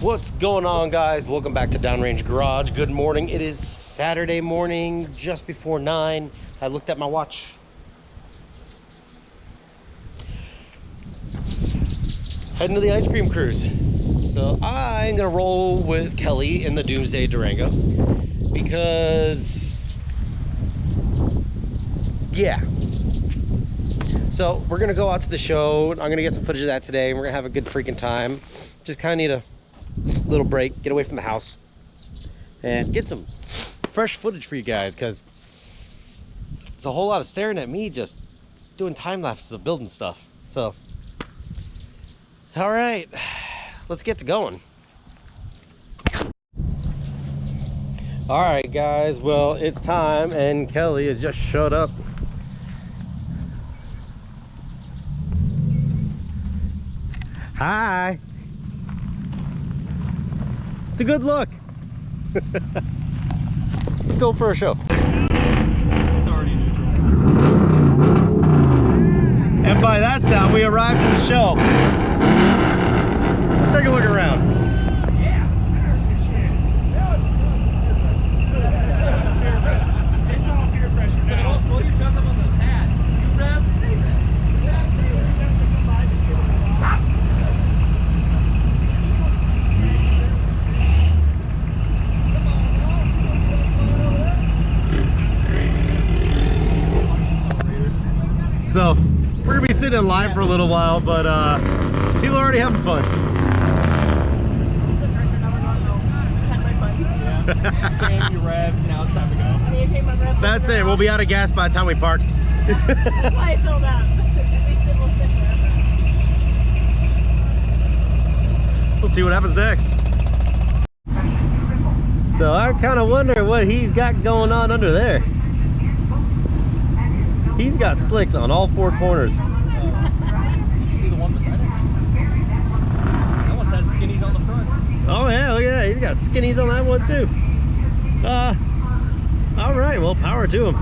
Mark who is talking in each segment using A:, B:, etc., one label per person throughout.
A: What's going on, guys? Welcome back to Downrange Garage. Good morning. It is Saturday morning, just before 9. I looked at my watch. Heading to the ice cream cruise. So I'm gonna roll with Kelly in the Doomsday Durango because, yeah. So we're gonna go out to the show. I'm gonna get some footage of that today, and we're gonna have a good freaking time. Just kind of need a little break, get away from the house, and get some fresh footage for you guys, because it's a whole lot of staring at me just doing time lapses of building stuff. So, all right, let's get to going. All right, guys. Well, it's time, and Kelly has just showed up. Hi. It's a good look. Let's go for a show.
B: It's already neutral.
A: And by that sound, we arrived at the show. Let's take a look around.
B: Yeah. It's all peer pressure now. Well, you got them on the pad. You rev?
A: So we're gonna be sitting in line for a little while, but people are already having fun.
B: Yeah. You rev. Now it's time to go.
A: That's it. We'll be out of gas by the time we park.
C: That's why I filled up.
A: We'll see what happens next. So I kind of wonder what he's got going on under there. He's got slicks on all four corners.
B: You see the one beside it? That one has skinnies on the front.
A: Oh yeah, look at that. He's got skinnies on that one too. All right, well, power to him.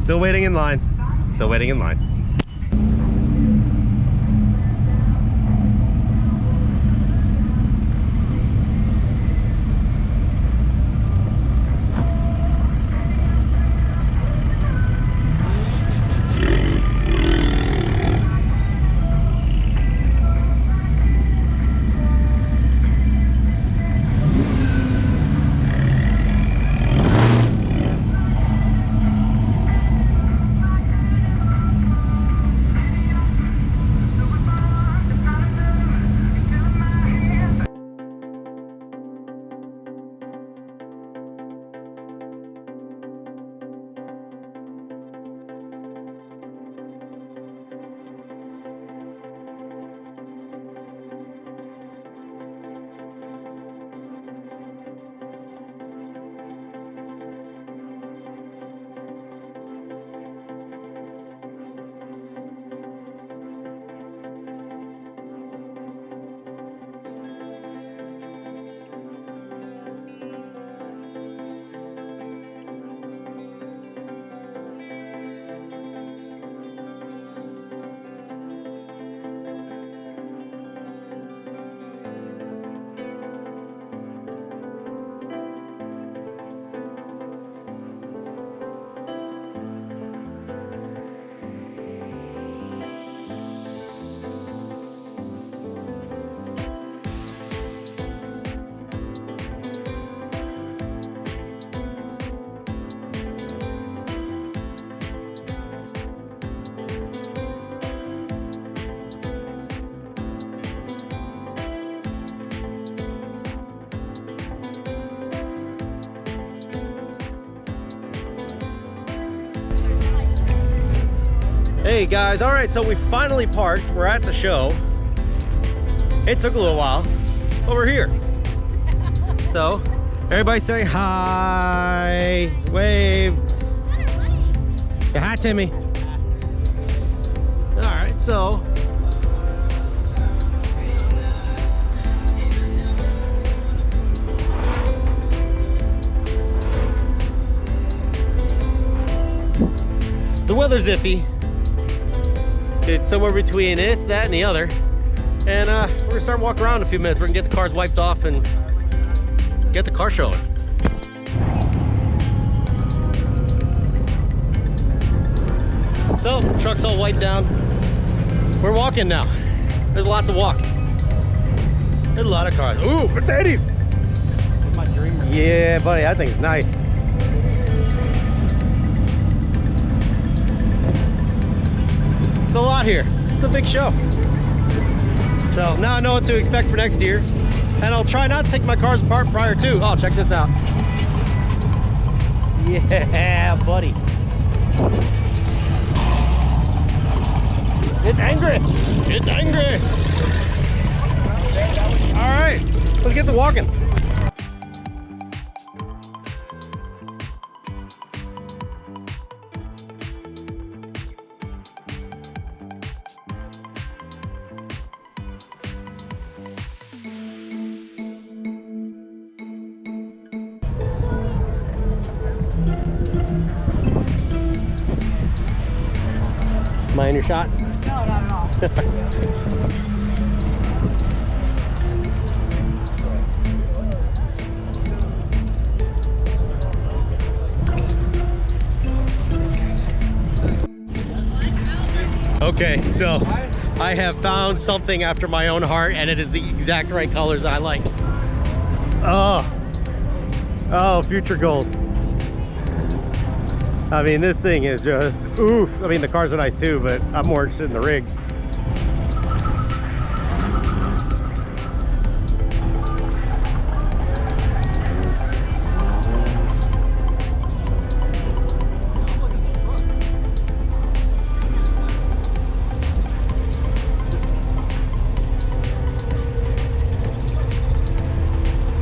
A: Still waiting in line. Still waiting in line. Hey guys, all right, so we finally parked. We're at the show. It took a little while, but we're here. So, everybody say hi, wave. Say hi, Timmy. All right, so. The weather's iffy. It's somewhere between this, that, and the other. And we're gonna start walking around in a few minutes. We're gonna get the cars wiped off and get the car showing. So, truck's all wiped down. We're walking now. There's a lot to walk. There's a lot of cars. Ooh, Mercedes!
B: My dream.
A: Yeah, buddy, that thing's nice. It's a lot here. It's a big show. So now I know what to expect for next year. And I'll try not to take my cars apart prior to. Oh, check this out. Yeah, buddy. It's angry. It's angry. All right, let's get to walking. Am I in your shot?
C: No, not at all.
A: Okay, so I have found something after my own heart, and it is the exact right colors I like. Oh, future goals. I mean, this thing is just oof. I mean, the cars are nice too, but I'm more interested in the rigs.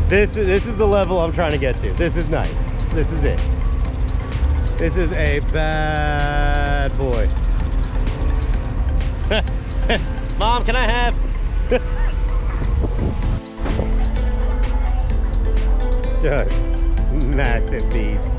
A: This is the level I'm trying to get to. This is nice. This is it. This is a bad boy. Mom, can I have? Just massive beast.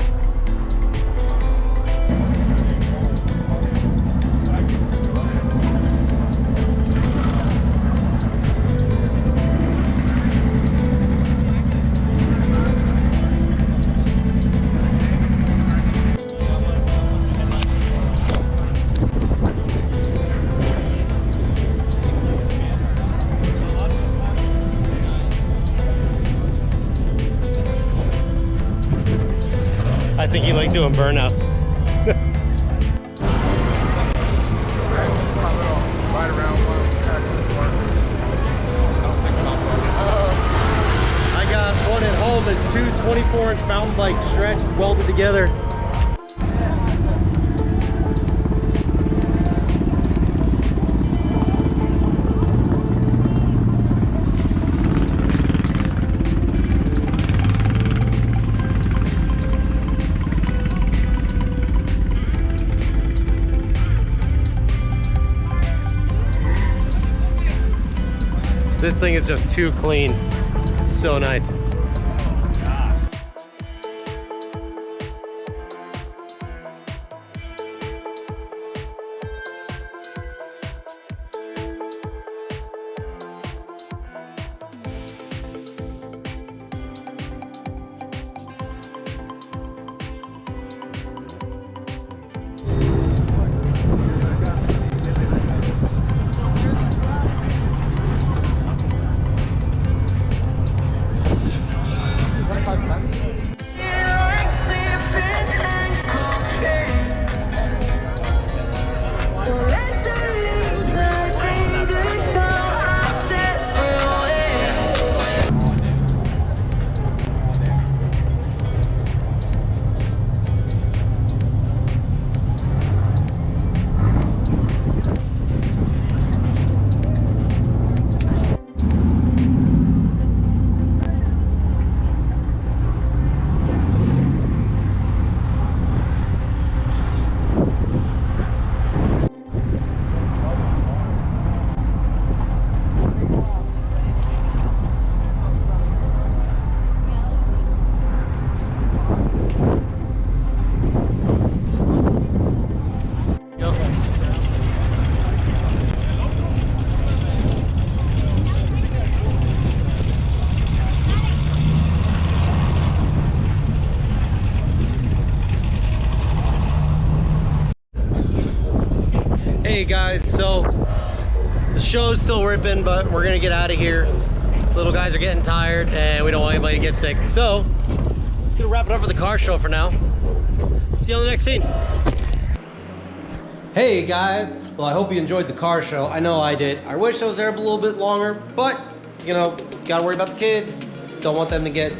A: I think you like doing burnouts. I got one at home that's two 24-inch mountain bikes stretched, welded together. This thing is just too clean. So nice. guys, so the show's still ripping, but we're gonna get out of here. Little guys are getting tired and we don't want anybody to get sick. So, gonna wrap it up for the car show for now. See you on the next scene. Hey guys, well I hope you enjoyed the car show. I know I did. I wish I was there a little bit longer, but you know, gotta worry about the kids. Don't want them to get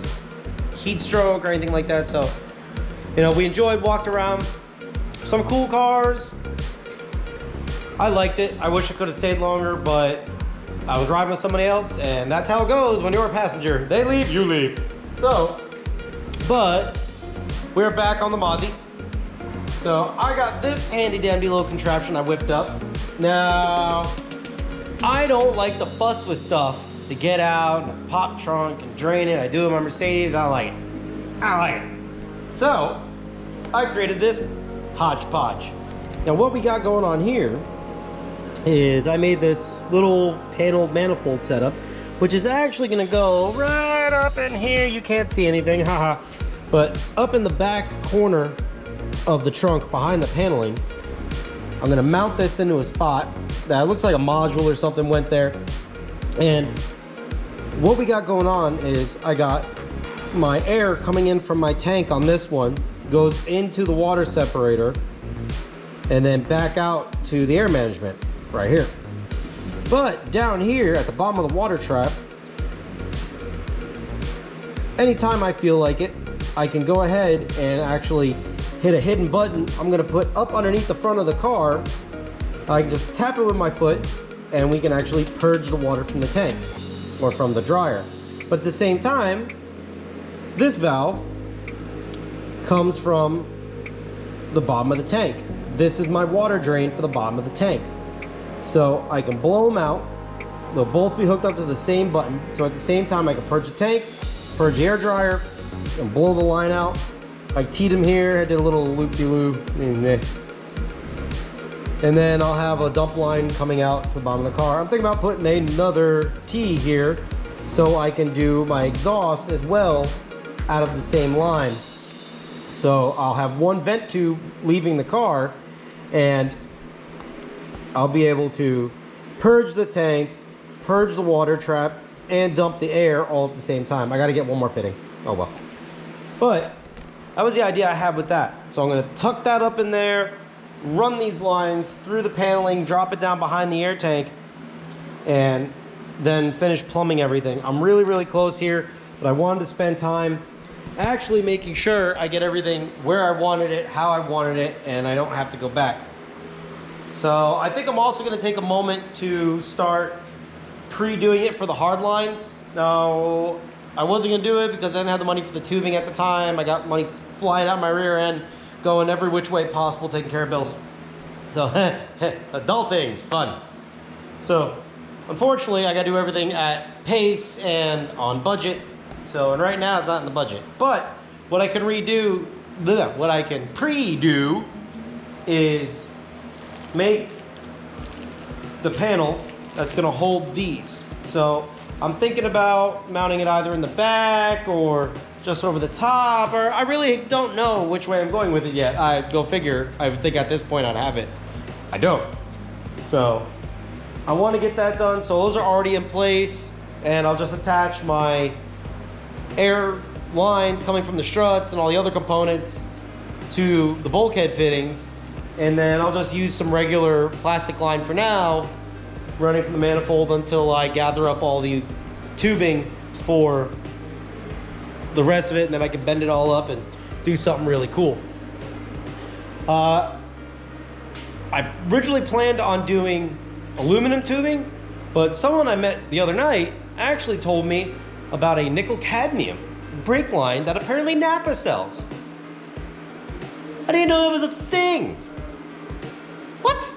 A: heat stroke or anything like that. So, you know, we enjoyed, walked around. Some cool cars. I liked it. I wish I could have stayed longer, but I was riding with somebody else, and that's how it goes when you're a passenger. They leave, you leave. So, but we're back on the Mozzie. So I got this handy dandy little contraption I whipped up. Now, I don't like to fuss with stuff to get out and pop trunk and drain it. I do it in my Mercedes. I don't like it. I don't like it. So I created this hodgepodge. Now what we got going on here is I made this little paneled manifold setup, which is actually gonna go right up in here. You can't see anything, haha. But up in the back corner of the trunk behind the paneling, I'm gonna mount this into a spot that looks like a module or something went there. And what we got going on is I got my air coming in from my tank on this one, goes into the water separator, and then back out to the air management right here. But down here at the bottom of the water trap, anytime I feel like it, I can go ahead and actually hit a hidden button I'm gonna put up underneath the front of the car. I can just tap it with my foot and we can actually purge the water from the tank or from the dryer. But at the same time, this valve comes from the bottom of the tank. This is my water drain for the bottom of the tank. So I can blow them out. They'll both be hooked up to the same button. So at the same time, I can purge the tank, purge the air dryer, and blow the line out. I teed them here. I did a little loop-de-loop. And then I'll have a dump line coming out to the bottom of the car. I'm thinking about putting another T here so I can do my exhaust as well out of the same line. So I'll have one vent tube leaving the car and I'll be able to purge the tank, purge the water trap, and dump the air all at the same time. I gotta get one more fitting. Oh well. But that was the idea I had with that. So I'm gonna tuck that up in there, run these lines through the paneling, drop it down behind the air tank, and then finish plumbing everything. I'm really, really close here, but I wanted to spend time actually making sure I get everything where I wanted it, how I wanted it, and I don't have to go back. So I think I'm also gonna take a moment to start pre-doing it for the hard lines. Now, I wasn't gonna do it because I didn't have the money for the tubing at the time. I got money flying out my rear end, going every which way possible, taking care of bills. So, adulting, fun. So, unfortunately, I gotta do everything at pace and on budget. So, and right now it's not in the budget. But what I can what I can pre-do is make the panel that's gonna hold these. So I'm thinking about mounting it either in the back or just over the top, or I really don't know which way I'm going with it yet. I go figure. I would think at this point I'd have it. I don't. So I want to get that done. So those are already in place, and I'll just attach my air lines coming from the struts and all the other components to the bulkhead fittings, and then I'll just use some regular plastic line for now, running from the manifold until I gather up all the tubing for the rest of it, and then I can bend it all up and do something really cool. I originally planned on doing aluminum tubing, but someone I met the other night actually told me about a nickel cadmium brake line that apparently Napa sells. I didn't know that was a thing. What?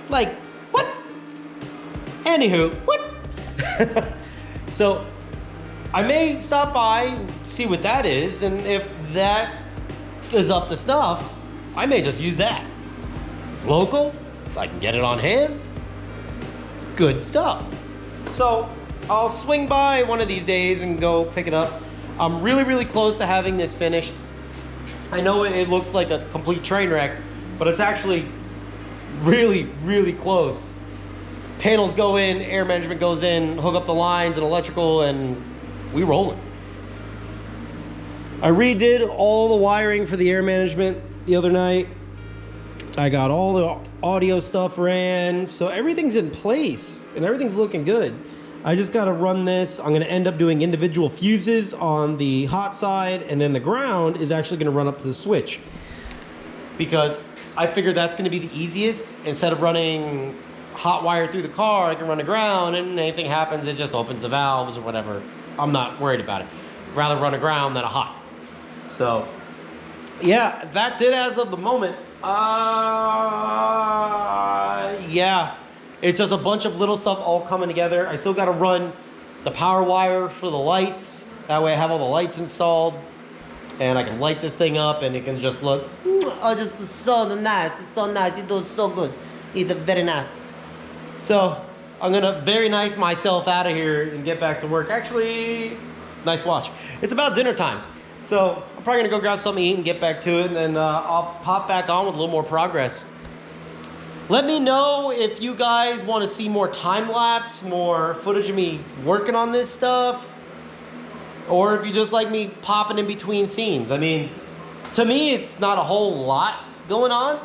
A: Like, what? Anywho, what? So I may stop by, see what that is, and if that is up to snuff, I may just use that. It's local, I can get it on hand. Good stuff. So I'll swing by one of these days and go pick it up. I'm really, really close to having this finished. I know it looks like a complete train wreck, but it's actually really, really close. Panels go in, air management goes in, hook up the lines and electrical, and we rolling. I redid all the wiring for the air management the other night. I got all the audio stuff ran, so everything's in place and everything's looking good. I just got to run this. I'm going to end up doing individual fuses on the hot side, and then the ground is actually going to run up to the switch, because I figured that's going to be the easiest. Instead of running hot wire through the car, I can run the ground, and anything happens, it just opens the valves or whatever. I'm not worried about it. I'd rather run a ground than a hot. So yeah, that's it as of the moment. Yeah, it's just a bunch of little stuff all coming together. I still got to run the power wire for the lights. That way I have all the lights installed, and I can light this thing up, and it can just look, oh, just so nice. It's so nice. You do so good. It's very nice. So I'm gonna very nice myself out of here and get back to work. Actually, nice watch. It's about dinner time. So I'm probably gonna go grab something to eat and get back to it, and then I'll pop back on with a little more progress. Let me know if you guys want to see more time-lapse, more footage of me working on this stuff, or if you just like me popping in between scenes. I mean, to me, it's not a whole lot going on,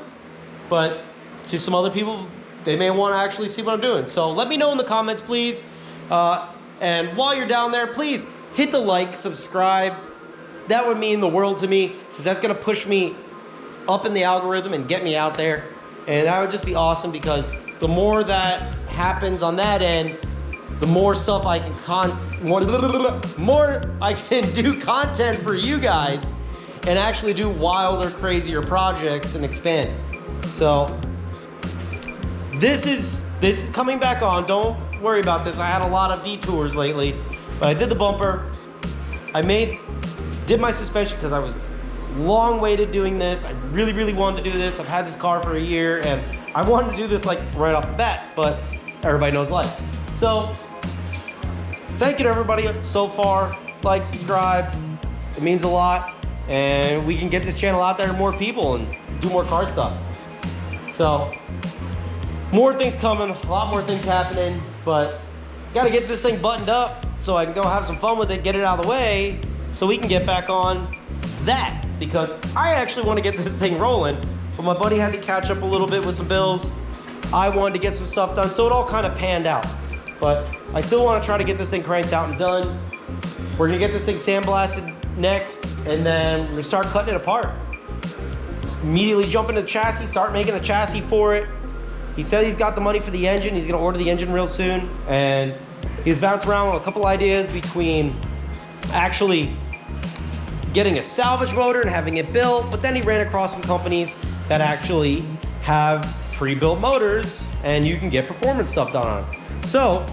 A: but to some other people, they may want to actually see what I'm doing. So let me know in the comments, please. And while you're down there, please hit the like, subscribe. That would mean the world to me, because that's going to push me up in the algorithm and get me out there. And that would just be awesome, because the more that happens on that end, the more stuff I can more I can do content for you guys and actually do wilder, crazier projects and expand. So this is coming back on. Don't worry about this. I had a lot of detours lately, but I did the bumper. I did my suspension because I was long waited doing this. I really, really wanted to do this. I've had this car for a year, and I wanted to do this like right off the bat, but everybody knows life. So thank you to everybody so far. Like, subscribe, it means a lot, and we can get this channel out there to more people and do more car stuff. So more things coming, a lot more things happening, but gotta get this thing buttoned up so I can go have some fun with it, get it out of the way, so we can get back on that, because I actually want to get this thing rolling, but my buddy had to catch up a little bit with some bills. I wanted to get some stuff done, so it all kind of panned out. But I still want to try to get this thing cranked out and done. We're gonna get this thing sandblasted next, and then we're gonna start cutting it apart. Just immediately jump into the chassis, start making a chassis for it. He said he's got the money for the engine. He's gonna order the engine real soon, and he's bounced around with a couple ideas between actually getting a salvage motor and having it built, but then he ran across some companies that actually have pre-built motors and you can get performance stuff done on them. So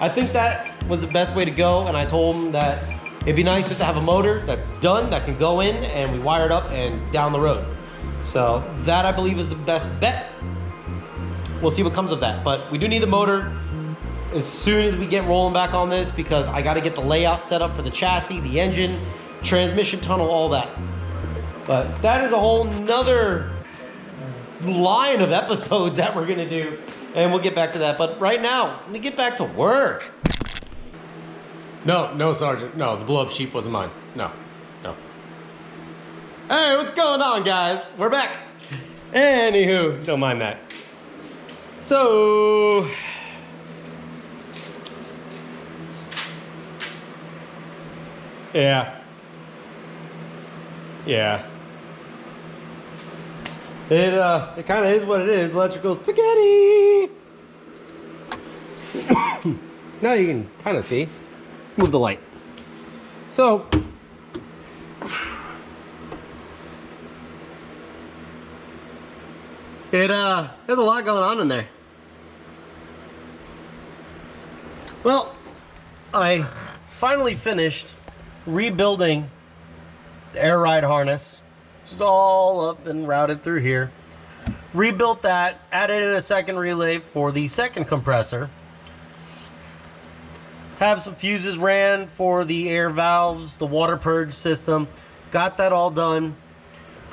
A: I think that was the best way to go, and I told him that it'd be nice just to have a motor that's done, that can go in, and we wire it up and down the road. So that, I believe, is the best bet. We'll see what comes of that, but we do need the motor as soon as we get rolling back on this, because I got to get the layout set up for the chassis, the engine, transmission tunnel, all that. But that is a whole nother line of episodes that we're gonna do, and we'll get back to that. But right now, let me get back to work. No, Sergeant. No, the blow-up sheep wasn't mine. No. Hey, what's going on, guys? We're back. Anywho, don't mind that. So yeah. It kind of is what it is. Electrical spaghetti. Now you can kind of see. Move the light. So there's a lot going on in there. Well, I finally finished rebuilding the air ride harness, which is all up and routed through here. Rebuilt that, added in a second relay for the second compressor. Have some fuses ran for the air valves, the water purge system. Got that all done.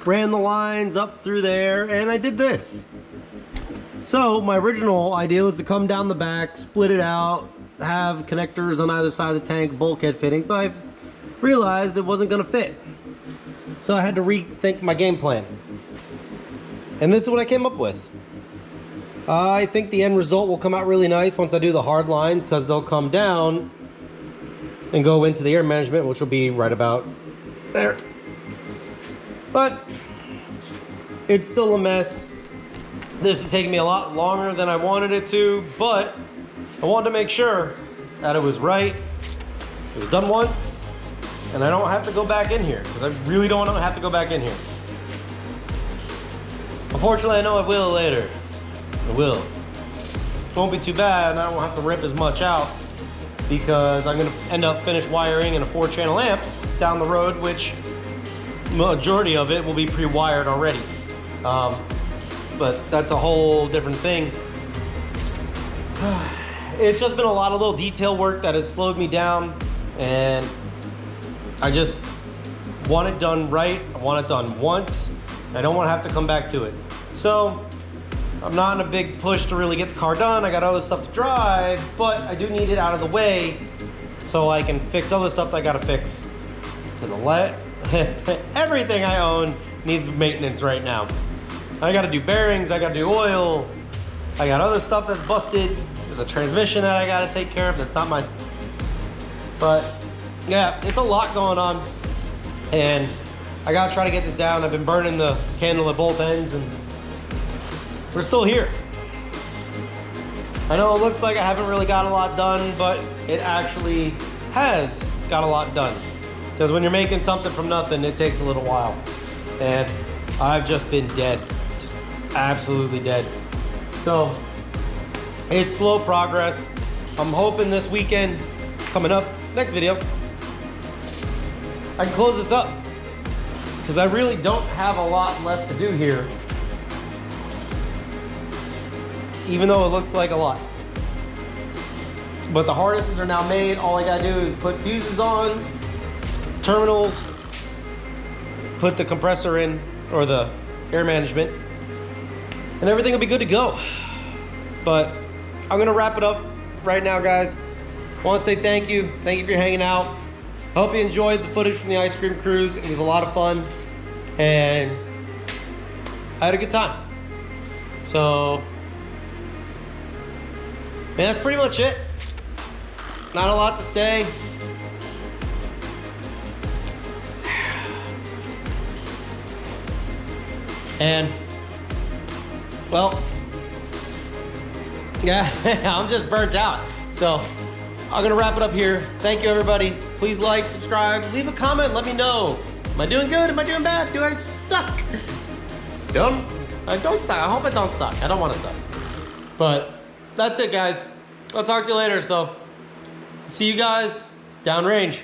A: Ran the lines up through there, and I did this. So my original idea was to come down the back, split it out, have connectors on either side of the tank, bulkhead fittings, but I realized it wasn't gonna fit. So I had to rethink my game plan. And this is what I came up with. I think the end result will come out really nice once I do the hard lines, because they'll come down and go into the air management, which will be right about there. But it's still a mess. This is taking me a lot longer than I wanted it to, but I wanted to make sure that it was right. It was done once, and I don't have to go back in here, because I really don't want to have to go back in here. Unfortunately, I know I will later. I will. It won't be too bad, and I don't have to rip as much out, because I'm going to end up finished wiring in a 4-channel amp down the road, which majority of it will be pre-wired already. But that's a whole different thing. It's just been a lot of little detail work that has slowed me down, and I just want it done right. I want it done once. I don't want to have to come back to it. So I'm not in a big push to really get the car done. I got other stuff to drive, but I do need it out of the way so I can fix other stuff that I gotta fix. Because everything I own needs maintenance right now. I gotta do bearings, I gotta do oil, I got other stuff that's busted. There's a transmission that I gotta take care of that's not my... But yeah, it's a lot going on, and I gotta try to get this down. I've been burning the candle at both ends, and we're still here. I know it looks like I haven't really got a lot done, but it actually has got a lot done. Because when you're making something from nothing, it takes a little while. And I've just been dead. Just absolutely dead. So, it's slow progress. I'm hoping this weekend, coming up, next video, I can close this up. Because I really don't have a lot left to do here. Even though it looks like a lot. But the harnesses are now made. All I gotta do is put fuses on, terminals, put the compressor in, or the air management, and everything will be good to go. But I'm gonna wrap it up right now, guys. I want to say thank you. Thank you for hanging out. I hope you enjoyed the footage from the ice cream cruise. It was a lot of fun, and I had a good time. So, man, that's pretty much it. Not a lot to say. And, well, yeah, I'm just burnt out. So, I'm gonna wrap it up here. Thank you, everybody. Please like, subscribe, leave a comment, let me know. Am I doing good? Am I doing bad? Do I suck? I don't suck. I hope I don't suck. I don't want to suck. But that's it, guys. I'll talk to you later. So, see you guys downrange.